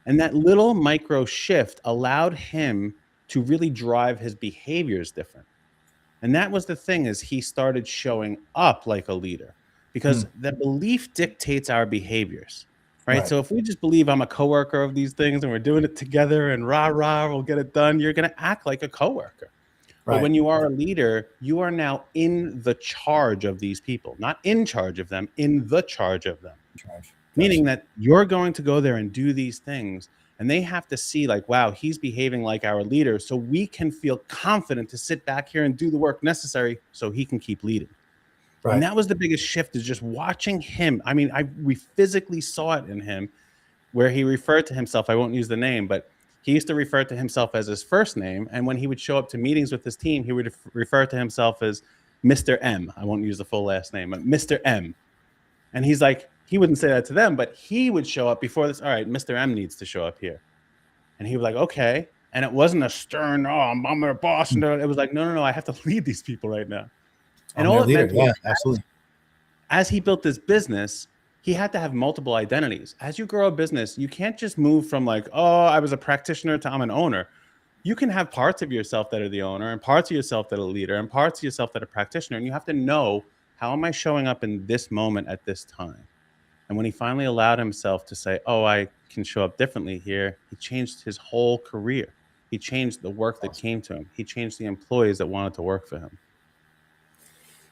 And that little micro shift allowed him to really drive his behaviors different. And that was the thing, is he started showing up like a leader, because the belief dictates our behaviors, right? So if we just believe I'm a coworker of these things and we're doing it together and rah, we'll get it done, you're going to act like a coworker. But when you are a leader, you are now in the charge of these people, not in charge of them, in the charge of them. meaning that you're going to go there and do these things. And they have to see like, wow, he's behaving like our leader. So we can feel confident to sit back here and do the work necessary so he can keep leading. Right. And that was the biggest shift, is just watching him. I mean, we physically saw it in him where he referred to himself. I won't use the name, but he used to refer to himself as his first name. And when he would show up to meetings with his team, he would refer to himself as Mr. M. I won't use the full last name, but Mr. M. And he's like, he wouldn't say that to them, but he would show up before this. All right, Mr. M needs to show up here. And he was like, okay. And it wasn't a stern, I'm their boss. And it was like, no, I have to lead these people right now. And all it meant was, absolutely. As he built this business, he had to have multiple identities. As you grow a business, you can't just move from like, I was a practitioner to I'm an owner. You can have parts of yourself that are the owner and parts of yourself that are a leader and parts of yourself that are a practitioner. And you have to know, how am I showing up in this moment at this time? And when he finally allowed himself to say, I can show up differently here, he changed his whole career. He changed the work that came to him. He changed the employees that wanted to work for him.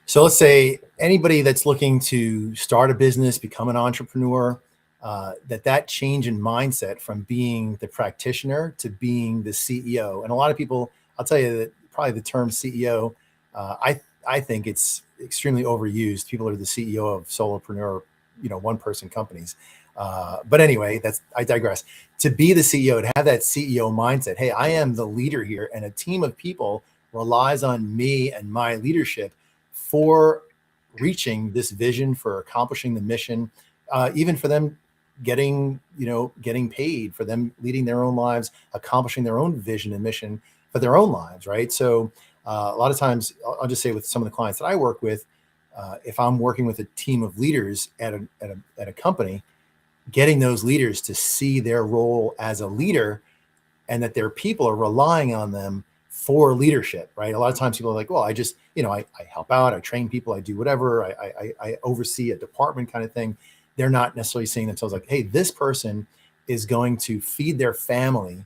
So let's say anybody that's looking to start a business, become an entrepreneur, that change in mindset from being the practitioner to being the CEO. And a lot of people, I'll tell you that probably the term CEO, I think it's extremely overused. People are the CEO of solopreneur, one-person companies. But anyway, I digress. To be the CEO, to have that CEO mindset, hey, I am the leader here, and a team of people relies on me and my leadership for reaching this vision, for accomplishing the mission, even for them getting paid, for them leading their own lives, accomplishing their own vision and mission for their own lives, right? So a lot of times, I'll just say with some of the clients that I work with, if I'm working with a team of leaders at a company, getting those leaders to see their role as a leader and that their people are relying on them for leadership, right? A lot of times people are like, well, I just, I help out, I train people, I do whatever, I oversee a department kind of thing. They're not necessarily seeing themselves like, hey, this person is going to feed their family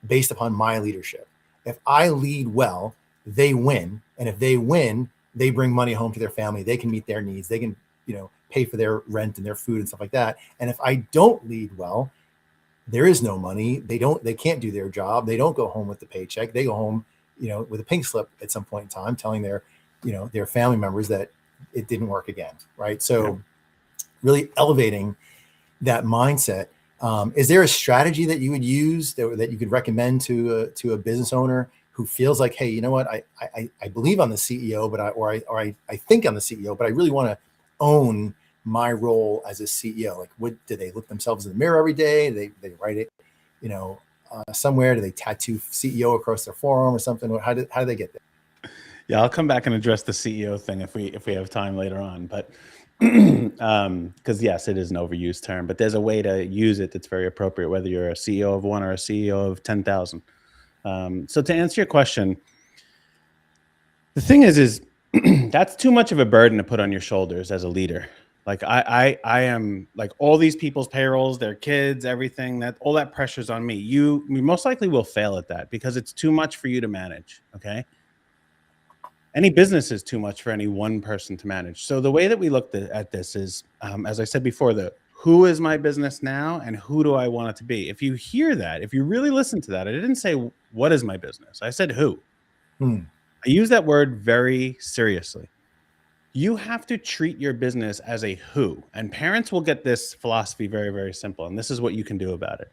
based upon my leadership. If I lead well, they win. And if they win, they bring money home to their family. They can meet their needs. They can, pay for their rent and their food and stuff like that. And if I don't lead well, there is no money. They can't do their job. They don't go home with the paycheck. They go home, with a pink slip at some point in time, telling their family members that it didn't work again. Right. So really elevating that mindset. Is there a strategy that you would use that you could recommend to a business owner who feels like, hey, you know what, I believe I'm the CEO, but I think I'm the CEO, but I really want to own my role as a CEO? Like, do they look themselves in the mirror every day? They write it, somewhere? Do they tattoo CEO across their forearm or something? How do they get there? Yeah, I'll come back and address the CEO thing if we have time later on. But because yes, it is an overused term, but there's a way to use it that's very appropriate, whether you're a CEO of one or a CEO of 10,000. So to answer your question, the thing is that's too much of a burden to put on your shoulders as a leader. Like I am like all these people's payrolls, their kids, everything, that all that pressure's on me. You most likely will fail at that because it's too much for you to manage. Okay. Any business is too much for any one person to manage. So the way that we looked at this is, as I said before, who is my business now and who do I want it to be? If you hear that, if you really listen to that, I didn't say, what is my business? I said, who? I use that word very seriously. You have to treat your business as a who. And parents will get this philosophy very, very simple. And this is what you can do about it.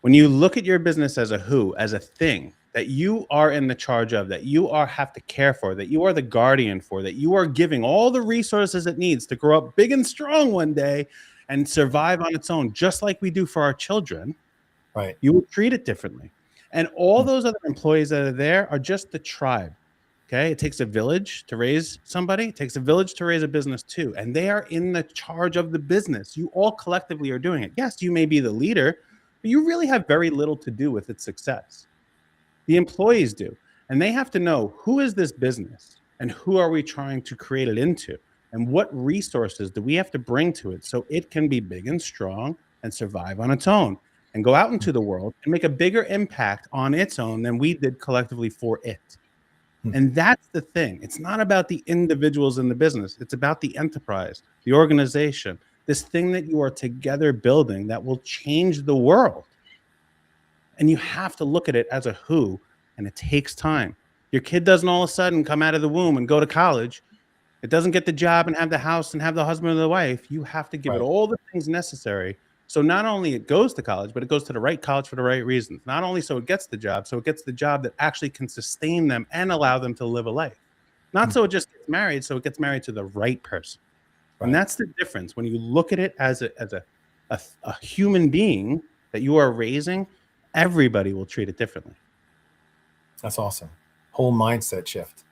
When you look at your business as a who, as a thing that you are in the charge of, that you have to care for, that you are the guardian for, that you are giving all the resources it needs to grow up big and strong one day and survive on its own, just like we do for our children, right? You will treat it differently. And all those other employees that are there are just the tribe. Okay. It takes a village to raise somebody. It takes a village to raise a business too. And they are in the charge of the business. You all collectively are doing it. Yes, you may be the leader, but you really have very little to do with its success. The employees do. And they have to know, who is this business and who are we trying to create it into? And what resources do we have to bring to it so it can be big and strong and survive on its own and go out into the world and make a bigger impact on its own than we did collectively for it. And that's the thing. It's not about the individuals in the business. It's about the enterprise, the organization, this thing that you are together building that will change the world. And you have to look at it as a who, and it takes time. Your kid doesn't all of a sudden come out of the womb and go to college. It doesn't get the job and have the house and have the husband or the wife. You have to give it all the things necessary. So not only it goes to college, but it goes to the right college for the right reasons. Not only so it gets the job, so it gets the job that actually can sustain them and allow them to live a life. Not so it just gets married, so it gets married to the right person. And that's the difference. When you look at it as a human being that you are raising, everybody will treat it differently. That's awesome. Whole mindset shift.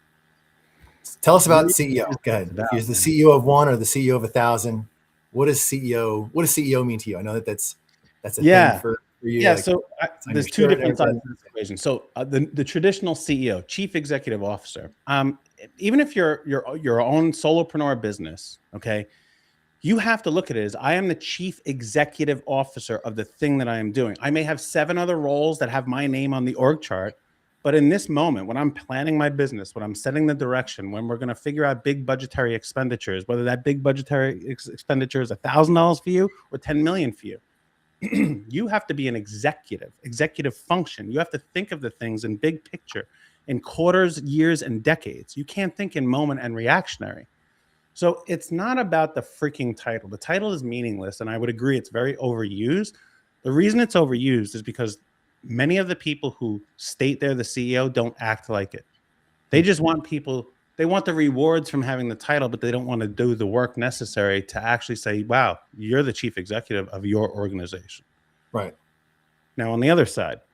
Tell us about CEO. Go ahead. If you're the CEO of one or the CEO of 1,000, what does CEO mean to you? I know that's a thing for you. Yeah. So there's two different sides of this equation. So the traditional CEO, Chief Executive Officer, even if you're your own solopreneur business, okay, you have to look at it as I am the chief executive officer of the thing that I am doing. I may have 7 other roles that have my name on the org chart, but in this moment, when I'm planning my business, when I'm setting the direction, when we're going to figure out big budgetary expenditures, whether that big budgetary expenditure is $1,000 for you or 10 million for you, you have to be an executive function. You have to think of the things in big picture, in quarters, years, and decades. You can't think in moment and reactionary. So it's not about the freaking title. The title is meaningless, and I would agree it's very overused. The reason it's overused is because many of the people who state they're the CEO don't act like it. They just want people, they want the rewards from having the title, but they don't want to do the work necessary to actually say, wow, you're the chief executive of your organization. Right. Now, on the other side,